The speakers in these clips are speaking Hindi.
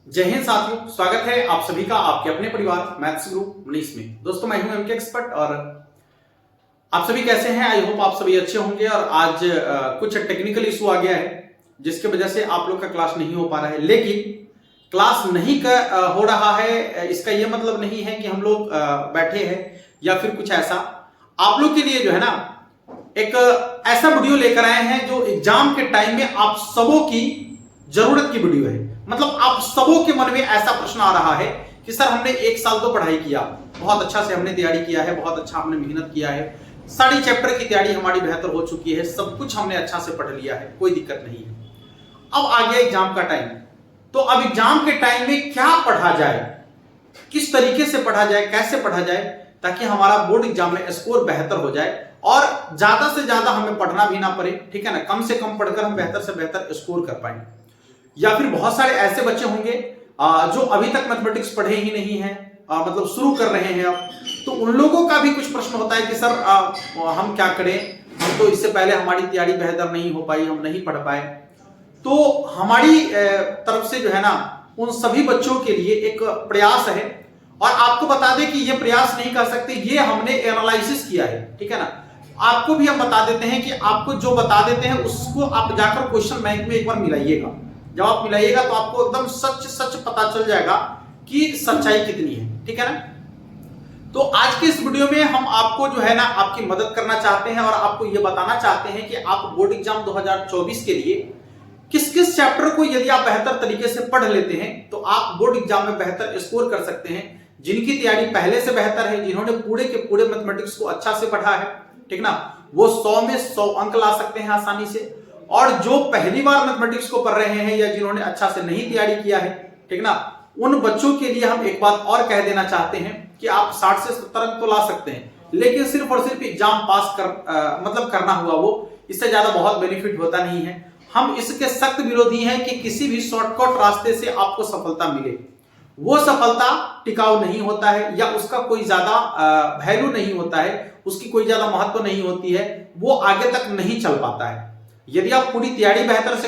जय हिंद साथियों, स्वागत है आप सभी का आपके अपने परिवार मैथ्स गुरु मनीष में। दोस्तों मैं हूं एमके एक्सपर्ट और आप सभी कैसे हैं? आई होप आप सभी अच्छे होंगे। और आज कुछ टेक्निकल इशू आ गया है जिसकी वजह से आप लोग का क्लास नहीं हो पा रहा है। लेकिन क्लास नहीं हो रहा है इसका यह मतलब नहीं है कि हम लोग बैठे हैं या फिर कुछ ऐसा। आप लोग के लिए जो है ना एक ऐसा वीडियो लेकर आए हैं जो एग्जाम के टाइम में आप सबों की जरूरत की वीडियो है। मतलब आप सबों के मन में ऐसा प्रश्न आ रहा है कि सर हमने एक साल तो पढ़ाई किया, बहुत अच्छा से हमने तैयारी किया है, बहुत अच्छा हमने मेहनत किया है, सारी चैप्टर की तैयारी हमारी बेहतर हो चुकी है, सब कुछ हमने अच्छा से पढ़ लिया है, कोई दिक्कत नहीं है। अब आ गया एग्जाम का टाइम, तो अब एग्जाम के टाइम में क्या पढ़ा जाए, किस तरीके से पढ़ा जाए, कैसे पढ़ा जाए ताकि हमारा बोर्ड एग्जाम में स्कोर बेहतर हो जाए और ज्यादा से ज्यादा हमें पढ़ना भी ना पड़े, ठीक है ना। कम से कम पढ़कर हम बेहतर से बेहतर स्कोर कर पाए। या फिर बहुत सारे ऐसे बच्चे होंगे जो अभी तक मैथमेटिक्स पढ़े ही नहीं है, मतलब शुरू कर रहे हैं अब, तो उन लोगों का भी कुछ प्रश्न होता है कि सर हम क्या करें, हम तो इससे पहले हमारी तैयारी बेहतर नहीं हो पाई, हम नहीं पढ़ पाए। तो हमारी तरफ से जो है ना उन सभी बच्चों के लिए एक प्रयास है। और आपको बता दें कि ये प्रयास नहीं कर सकते, ये हमने एनालिसिस किया है, ठीक है ना। आपको भी हम बता देते हैं कि आपको जो बता देते हैं उसको आप जाकर क्वेश्चन बैंक में एक बार मिलाइएगा। जब आप मिलाइएगा तो आपको एकदम सच पता चल जाएगा कि सच्चाई कितनी है, ठीक है ना। तो आज के इस वीडियो में हम आपको जो है ना आपकी मदद करना चाहते हैं और आपको यह बताना चाहते हैं कि आप बोर्ड एग्जाम 2024 के लिए किस किस चैप्टर को यदि आप बेहतर तरीके से पढ़ लेते हैं तो आप बोर्ड एग्जाम में बेहतर स्कोर कर सकते हैं। जिनकी तैयारी पहले से बेहतर है, जिन्होंने पूरे के पूरे मैथमेटिक्स को अच्छा से पढ़ा है, ठीक ना, वो 100 में 100 अंक ला सकते हैं आसानी से। और जो पहली बार मैथमेटिक्स को पढ़ रहे हैं या जिन्होंने अच्छा से नहीं तैयारी किया है, ठीक ना, उन बच्चों के लिए हम एक बात और कह देना चाहते हैं कि आप 60 से 70 अंक तो ला सकते हैं, लेकिन सिर्फ और सिर्फ एग्जाम पास मतलब करना हुआ वो, इससे ज्यादा बहुत बेनिफिट होता नहीं है। हम इसके सख्त विरोधी हैं कि किसी भी शॉर्टकट रास्ते से आपको सफलता मिले, वो सफलता टिकाऊ नहीं होता है या उसका कोई ज्यादा वैल्यू नहीं होता है, उसकी कोई ज्यादा महत्व नहीं होती है, वो आगे तक नहीं चल पाता है। यदि आप पूरी तैयारी बेहतर से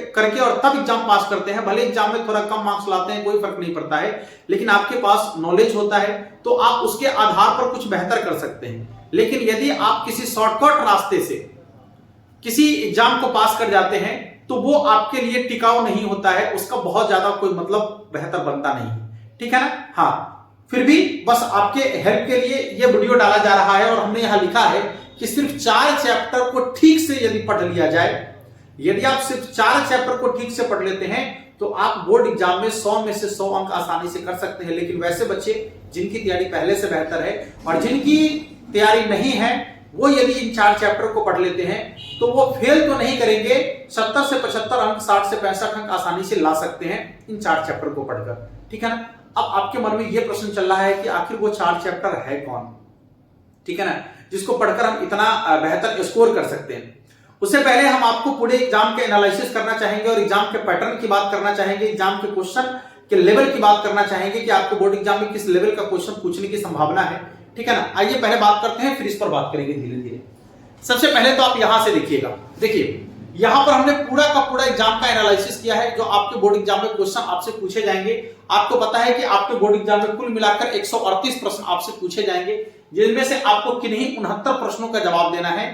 करके और तब एग्जाम पास करते हैं, भले एग्जाम में थोड़ा कम मार्क्स लाते हैं, कोई फर्क नहीं पड़ता है, लेकिन आपके पास नॉलेज होता है तो आप उसके आधार पर कुछ बेहतर कर सकते हैं। लेकिन यदि आप किसी शॉर्टकट रास्ते से किसी एग्जाम को पास कर जाते हैं तो वो आपके लिए टिकाऊ नहीं होता है, उसका बहुत ज्यादा कोई मतलब बेहतर बनता नहीं है, ठीक है ना। हाँ, फिर भी बस आपके हेल्प के लिए ये वीडियो डाला जा रहा है और हमने यहां लिखा है कि सिर्फ 4 चैप्टर को ठीक से यदि पढ़ लिया जाए, यदि आप सिर्फ 4 चैप्टर को ठीक से पढ़ लेते हैं तो आप बोर्ड एग्जाम में 100 में से 100 अंक आसानी से कर सकते हैं। लेकिन वैसे बच्चे जिनकी तैयारी पहले से बेहतर है और जिनकी तैयारी नहीं है, वो यदि इन 4 चैप्टर को पढ़ लेते हैं तो वो फेल तो नहीं करेंगे, 70 से 75 अंक, 60 से 65 अंक आसानी से ला सकते हैं इन 4 चैप्टर को पढ़कर, ठीक है ना। अब आपके मन में यह प्रश्न चल रहा है कि आखिर वो 4 चैप्टर है कौन, ठीक है ना, जिसको पढ़कर हम इतना बेहतर स्कोर कर सकते हैं। उससे पहले हम आपको पूरे एग्जाम के एनालिसिस करना चाहेंगे और एग्जाम के पैटर्न की बात करना चाहेंगे, एग्जाम के क्वेश्चन के लेवल की बात करना चाहेंगे कि आपके बोर्ड एग्जाम में किस लेवल का क्वेश्चन पूछने की संभावना है, ठीक है ना। आइए पहले बात करते हैं, फिर इस पर बात करेंगे धीरे धीरे। सबसे पहले तो आप यहां से देखिएगा, देखिए यहां पर हमने पूरा का पूरा एग्जाम का एनालिसिस किया है जो आपके बोर्ड एग्जाम में क्वेश्चन आपसे पूछे जाएंगे। आपको पता है कि आपके बोर्ड एग्जाम में कुल मिलाकर 138 प्रश्न आपसे पूछे जाएंगे, जिनमें से आपको किन्हीं 69 प्रश्नों का जवाब देना है,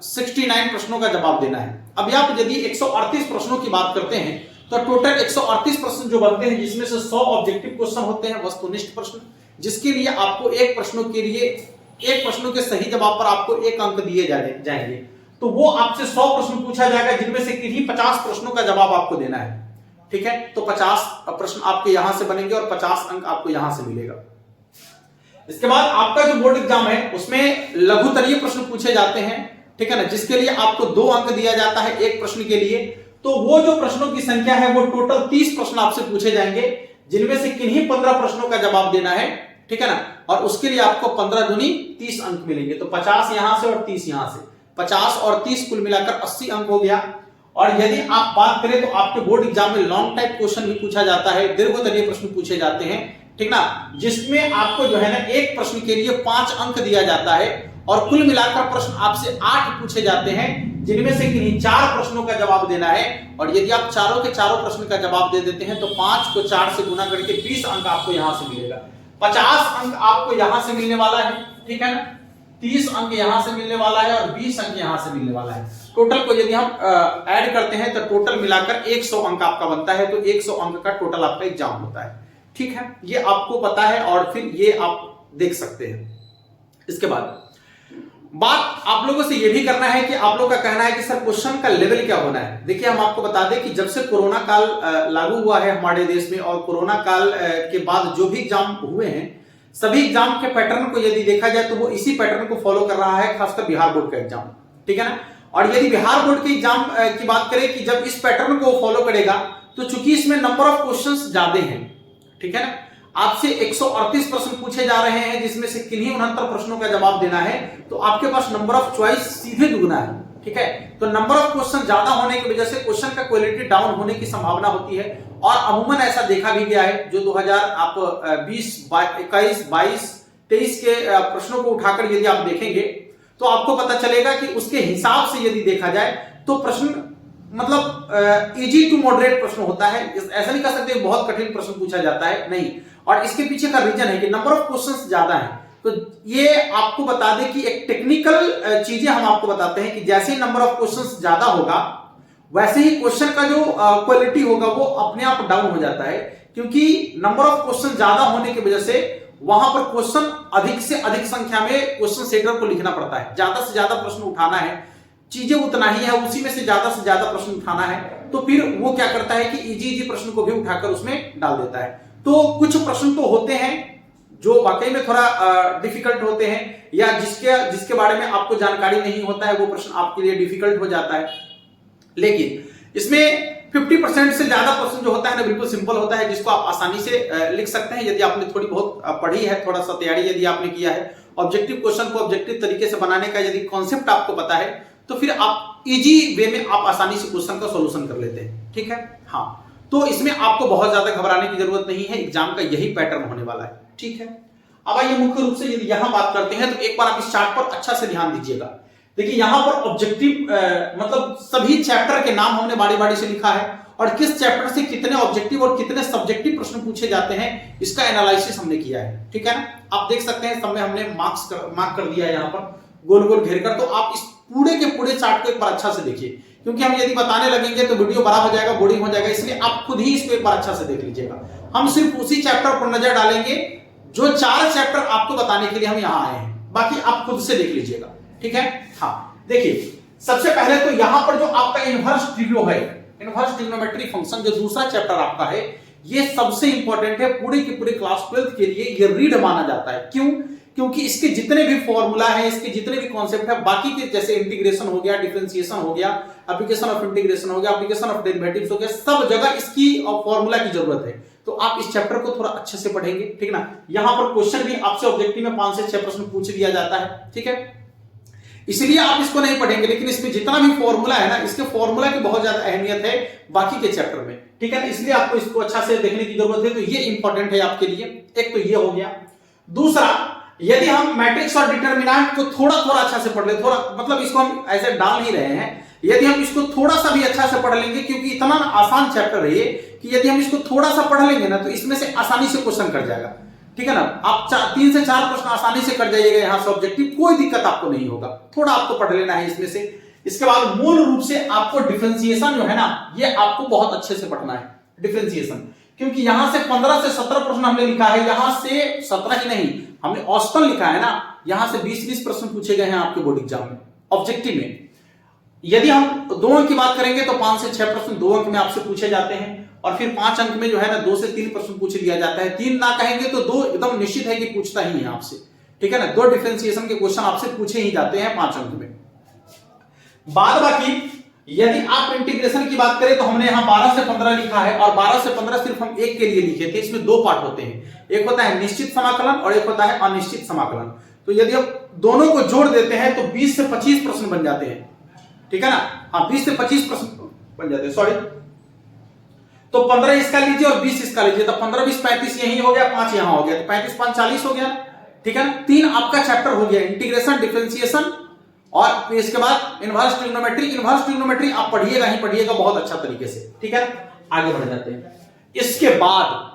69 प्रश्नों का जवाब देना है। अब आप यदि 138 प्रश्नों की बात करते हैं तो टोटल 138 प्रश्न जो बनते हैं, जिसमें से 100 ऑब्जेक्टिव क्वेश्चन होते हैं, वस्तुनिष्ठ प्रश्न, जिसके लिए आपको एक प्रश्नों के लिए एक प्रश्नों के सही जवाब पर आपको 1 अंक दिए जाएंगे। तो वो आपसे 100 प्रश्न पूछा जाएगा, जिनमें से किन्हीं 50 प्रश्नों का जवाब आपको देना है, ठीक है। तो 50 प्रश्न आपके यहां से बनेंगे और 50 अंक आपको यहां से मिलेगा। इसके बाद आपका जो बोर्ड एग्जाम है उसमें लघुतरीय प्रश्न पूछे जाते हैं, ठीक है ना, जिसके लिए आपको 2 अंक दिया जाता है एक प्रश्न के लिए। तो वो जो प्रश्नों की संख्या है वो टोटल 30 प्रश्न आपसे पूछे जाएंगे, जिनमें से किन्हीं 15 प्रश्नों का जवाब देना है, ठीक है ना। और उसके लिए आपको 15 दूनी 30 अंक मिलेंगे। तो 50 यहां से और 30 यहां से, 50 और 30 कुल मिलाकर 80 अंक हो गया। और यदि आप बात करें तो आपके बोर्ड एग्जाम में लॉन्ग टाइप क्वेश्चन भी पूछा जाता है, दीर्घतरीय प्रश्न पूछे जाते हैं, ठीक ना, जिसमें आपको जो है ना एक प्रश्न के लिए 5 अंक दिया जाता है और कुल मिलाकर प्रश्न आपसे 8 पूछे जाते हैं, जिनमें से किन्हीं 4 प्रश्नों का जवाब देना है। और यदि आप चारों के चारों प्रश्न का जवाब दे देते हैं तो 5 को 4 से गुना करके 20 अंक आपको यहां से मिलेगा। 50 अंक आपको यहां से मिलने वाला है, ठीक है ना, 30 अंक यहां से मिलने वाला है और 20 अंक यहां से मिलने वाला है। टोटल को यदि हम ऐड करते हैं तो टोटल मिलाकर 100 अंक आपका बनता है। तो 100 अंक का टोटल आपका एग्जाम होता है, ठीक है, ये आपको पता है और फिर ये आप देख सकते हैं। इसके बाद बात आप लोगों से यह भी करना है कि आप लोगों का कहना है कि सर क्वेश्चन का लेवल क्या होना है। देखिए हम आपको बता दें कि जब से कोरोना काल लागू हुआ है हमारे देश में और कोरोना काल के बाद जो भी एग्जाम हुए हैं सभी एग्जाम के पैटर्न को यदि देखा जाए तो वो इसी पैटर्न को फॉलो कर रहा है, खासकर बिहार बोर्ड का एग्जाम, ठीक है ना। और यदि बिहार बोर्ड के एग्जाम की बात करें कि जब इस पैटर्न को फॉलो करेगा तो चूंकि इसमें नंबर ऑफ क्वेश्चंस ज्यादा हैं, ठीक है ना, आपसे 138 प्रश्न पूछे जा रहे हैं जिसमें से किन्हीं 69 प्रश्नों का जवाब देना है, तो आपके पास नंबर ऑफ चॉइस सीधे दुगना है, ठीक है। तो नंबर ऑफ क्वेश्चन ज्यादा होने की वजह से क्वेश्चन का क्वालिटी डाउन होने की संभावना होती है। और अमूमन ऐसा देखा भी गया है, जो 2020, 21, 22, 23 के प्रश्नों को उठाकर यदि आप देखेंगे तो आपको पता चलेगा कि उसके हिसाब से यदि देखा जाए तो प्रश्न मतलब इजी टू मॉडरेट प्रश्न होता है। ऐसा नहीं कह सकते बहुत कठिन प्रश्न पूछा जाता है, नहीं। और इसके पीछे का रीजन है कि नंबर ऑफ क्वेश्चंस ज्यादा है। तो ये आपको बता दें कि एक टेक्निकल चीजें हम आपको बताते हैं कि जैसे ही नंबर ऑफ क्वेश्चंस ज्यादा होगा वैसे ही क्वेश्चन का जो क्वालिटी होगा वो अपने आप डाउन हो जाता है, क्योंकि नंबर ऑफ क्वेश्चन ज्यादा होने की वजह से वहां पर क्वेश्चन अधिक से अधिक संख्या में क्वेश्चन सेटर को लिखना पड़ता है। ज्यादा से ज्यादा प्रश्न उठाना है, चीजें उतना ही है, उसी में से ज्यादा प्रश्न उठाना है, तो फिर वो क्या करता है कि इजी प्रश्न को भी उठाकर उसमें डाल देता है। तो कुछ प्रश्न तो होते हैं जो वाकई में थोड़ा डिफिकल्ट होते हैं, या जिसके बारे में आपको जानकारी नहीं होता है वो प्रश्न आपके लिए डिफिकल्ट हो जाता है। लेकिन इसमें 50% से ज्यादा प्रश्न जो होता है ना बिल्कुल सिंपल होता है, जिसको आप आसानी से लिख सकते हैं यदि आपने थोड़ी बहुत पढ़ी है, थोड़ा सा तैयारी यदि आपने किया है। ऑब्जेक्टिव क्वेश्चन को ऑब्जेक्टिव तरीके से बनाने का यदि कॉन्सेप्ट आपको पता है तो फिर आप इजी वे में आप आसानी से क्वेश्चन का सॉल्यूशन कर लेते हैं, ठीक है। हाँ, तो इसमें आपको बहुत ज्यादा घबराने की जरूरत नहीं है, एग्जाम का यही पैटर्न होने वाला है, ठीक है। अब आइए मुख्य रूप से यदि यहां बात करते हैं तो एक बार आप इस चार्ट पर अच्छा से ध्यान दीजिएगा। देखिए यहां पर ऑब्जेक्टिव मतलब सभी चैप्टर के नाम हमने बारी बारी से लिखा है और किस चैप्टर से कितने ऑब्जेक्टिव और कितने सब्जेक्टिव प्रश्न पूछे जाते हैं इसका एनालिसिस हमने किया है, ठीक है ना। आप देख सकते हैं सब में हमने मार्क कर दिया है यहाँ पर गोल गोल घेर कर। तो आप इस पूरे के पूरे चार्ट को एक बार अच्छा से देखिए, क्योंकि हम यदि बताने लगेंगे तो वीडियो बड़ा हो जाएगा, बोरिंग हो जाएगा, इसलिए आप खुद ही इसको एक बार अच्छा से देख लीजिएगा। हम सिर्फ उसी चैप्टर पर नजर डालेंगे जो 4 चैप्टर आपको बताने के लिए हम यहाँ आए हैं, बाकी आप खुद से देख लीजिएगा, ठीक है। हाँ, देखिए सबसे पहले तो यहां पर जो आपका इनवर्स ट्रिग्नो है, इनवर्स ट्रिग्नोमेट्री फंक्शन जो दूसरा चैप्टर आपका है, ये सबसे इंपॉर्टेंट है पूरे के पूरे क्लास 12 के लिए। ये रीड माना जाता है, क्यों? क्योंकि इसके जितने भी फॉर्मूला है, इसके जितने भी कॉन्सेप्ट है, बाकी के जैसे इंटीग्रेशन हो गया, डिफरेंशिएशन हो गया, एप्लीकेशन ऑफ इंटीग्रेशन हो गया, एप्लीकेशन ऑफ डेरिवेटिव्स हो गया, सब जगह इसकी फॉर्मूला की जरूरत है। तो आप इस चैप्टर को थोड़ा अच्छे से पढ़ेंगे, ठीक ना। यहां पर क्वेश्चन भी आपसे ऑब्जेक्टिव में 5 से 6 प्रश्न पूछ लिया जाता है, ठीक है, इसलिए आप इसको नहीं पढ़ेंगे। लेकिन इसमें जितना भी फॉर्मूला है ना, इसके फॉर्मूला की बहुत ज्यादा अहमियत है बाकी के चैप्टर में, ठीक है ना, इसलिए आपको इसको अच्छा से देखने की जरूरत है। तो ये इंपॉर्टेंट है आपके लिए, एक तो ये हो गया। दूसरा, यदि हम मैट्रिक्स और डिटर्मिनेंट को थोड़ा थोड़ा अच्छा से पढ़ ले, थोड़ा मतलब इसको हम ऐसे डाल ही रहे हैं, यदि हम इसको थोड़ा सा भी अच्छा से पढ़ लेंगे, क्योंकि इतना आसान चैप्टर है ये कि यदि हम इसको थोड़ा सा पढ़ लेंगे ना तो इसमें से आसानी से क्वेश्चन कर जाएगा, ठीक है ना। आप 3 से 4 प्रश्न आसानी से कर जाइएगा यहां से ऑब्जेक्टिव, कोई दिक्कत आपको नहीं होगा। थोड़ा आपको पढ़ लेना है इसमें से। इसके बाद मूल रूप से आपको डिफरेंशिएशन जो है ना, ये आपको बहुत अच्छे से पढ़ना है, डिफरेंशिएशन, क्योंकि यहां से 15 से 17 प्रश्न हमने लिखा है, यहां से 17 ही नहीं, हमने औसतन लिखा है ना, यहां से 20-20 प्रश्न पूछे गए हैं आपके बोर्ड एग्जाम में ऑब्जेक्टिव में। यदि हम 2 अंक की बात करेंगे तो 5 से 6 प्रश्न 2 अंक में आपसे पूछे जाते हैं, और फिर 5 अंक में जो है ना 2 से 3 प्रश्न पूछ लिया जाता है। 3 ना कहेंगे तो 2 एकदम निश्चित है कि पूछता ही है आपसे, ठीक है ना। 2 डिफरेंशिएशन के क्वेश्चन आपसे पूछे ही जाते हैं 5 अंक में। बाद बाकी यदि आप इंटीग्रेशन की बात करें तो हमने यहां 12 से 15 लिखा है, और 12 से 15 सिर्फ हम एक के लिए लिखे थे। इसमें 2 पार्ट होते हैं, एक होता है निश्चित समाकलन और एक होता है अनिश्चित समाकलन। तो यदि आप दोनों को जोड़ देते हैं तो 20 से 25 प्रश्न बन जाते हैं, ठीक है ना। हाँ, 20 से 25 प्रश्न बन जाते हैं, सॉरी। तो 15 इसका लीजिए और 20 इसका लीजिए, तो 15 20 35 यही हो गया, 5 यहां हो गया, तो 35 5 40 हो गया, ठीक है ना। 3 आपका चैप्टर हो गया, इंटीग्रेशन, डिफरेंशिएशन और फिर इसके बाद इनवर्स ट्रिग्नोमेट्री आप पढ़िएगा ही पढ़िएगा बहुत अच्छा तरीके से, ठीक है। आगे बढ़ जाते हैं। इसके बाद,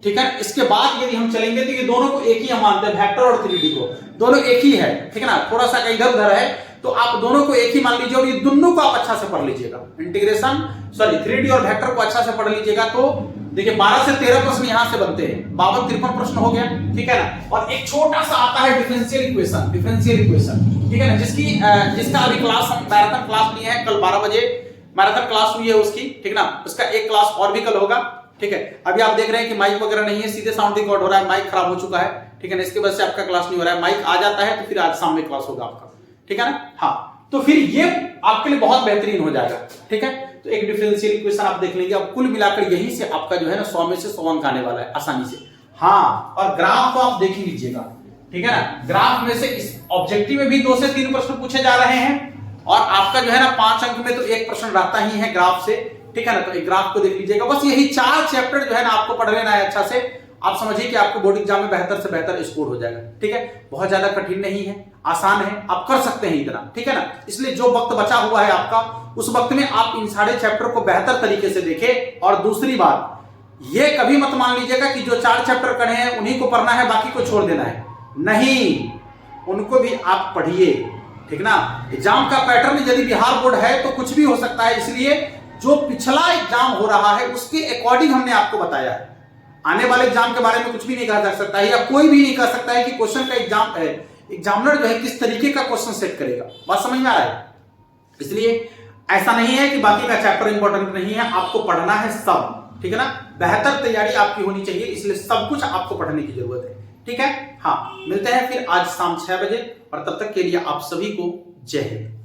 ठीक है, इसके बाद यदि हम चलेंगे तो ये दोनों को एक ही हम मानते हैं, वेक्टर और 3D को दोनों एक ही है, ठीक है ना। थोड़ा सा इधर उधर है तो आप दोनों को एक ही मान लीजिए और ये दोनों को आप अच्छा से पढ़ लीजिएगा। इंटीग्रेशन 3D और वेक्टर को अच्छा से पढ़ लीजिएगा तो देखिए 12 से 13 प्रश्न यहां से बनते हैं, 52-53 प्रश्न हो गया, ठीक है ना। और एक छोटा सा आता है डिफरेंशियल इक्वेशन, ठीक है ना, जिसका अभी क्लास हम मैराथन क्लास लिए हैं, कल 12 बजे मैराथन क्लास हुई है उसकी, ठीक ना। उसका एक क्लास और भी कल होगा, ठीक है। अभी आप देख रहे हैं कि माइक वगैरह नहीं है, सीधे साउंड रिकॉर्ड हो रहा है, माइक खराब हो चुका है, ठीक है ना, इसकी वजह से आपका क्लास नहीं हो रहा है। माइक आ जाता है तो फिर आज शाम में क्लास होगा आपका, ठीक है ना। हाँ, तो फिर ये आपके लिए बहुत बेहतरीन हो जाएगा, ठीक है। तो एक डिफरेंशियल इक्वेशन आप देख लेंगे, अब कुल मिलाकर यहीं से आपका जो है ना 100 में से 100 अंक आने वाला है आसानी से। हाँ, और ग्राफ तो आप देख ही लीजिएगा, ठीक है ना। ग्राफ में से इस ऑब्जेक्टिव में भी 2 से 3 प्रश्न पूछे जा रहे हैं और आपका जो है ना 5 अंक में तो एक प्रश्न रहता ही है ग्राफ से, ठीक है ना। तो एक ग्राफ को देख लीजिएगा, बस यही 4 चैप्टर जो है ना आपको पढ़ लेना है अच्छा से। आप समझिए कि आपको बोर्ड एग्जाम में बेहतर से बेहतर स्कोर हो जाएगा, ठीक है। बहुत ज्यादा कठिन नहीं है, आसान है, आप कर सकते हैं इतना, ठीक है ना। इसलिए जो वक्त बचा हुआ है आपका, उस वक्त में आप इन सारे चैप्टर को बेहतर तरीके से देखें। और दूसरी बात, ये कभी मत मान लीजिएगा कि जो 4 चैप्टर पढ़े हैं उन्हीं को पढ़ना है, बाकी को छोड़ देना है, नहीं, उनको भी आप पढ़िए, ठीक ना। एग्जाम का पैटर्न यदि बिहार बोर्ड है तो कुछ भी हो सकता है, इसलिए जो पिछला एग्जाम हो रहा है उसके अकॉर्डिंग हमने आपको बताया है। आने वाले एग्जाम के बारे में कुछ भी नहीं कहा जा सकता है, या कोई भी नहीं कह सकता है कि क्वेश्चन का एग्जामिनर जो है किस तरीके का क्वेश्चन सेट करेगा। बात समझ में आ रहा है। इसलिए ऐसा नहीं है कि बाकी का चैप्टर इंपॉर्टेंट नहीं है, आपको पढ़ना है सब, ठीक है ना। बेहतर तैयारी आपकी होनी चाहिए, इसलिए सब कुछ आपको पढ़ने की जरूरत है, ठीक है। हाँ, मिलते हैं फिर आज शाम 6 बजे और तब तक के लिए आप सभी को जय हिंद।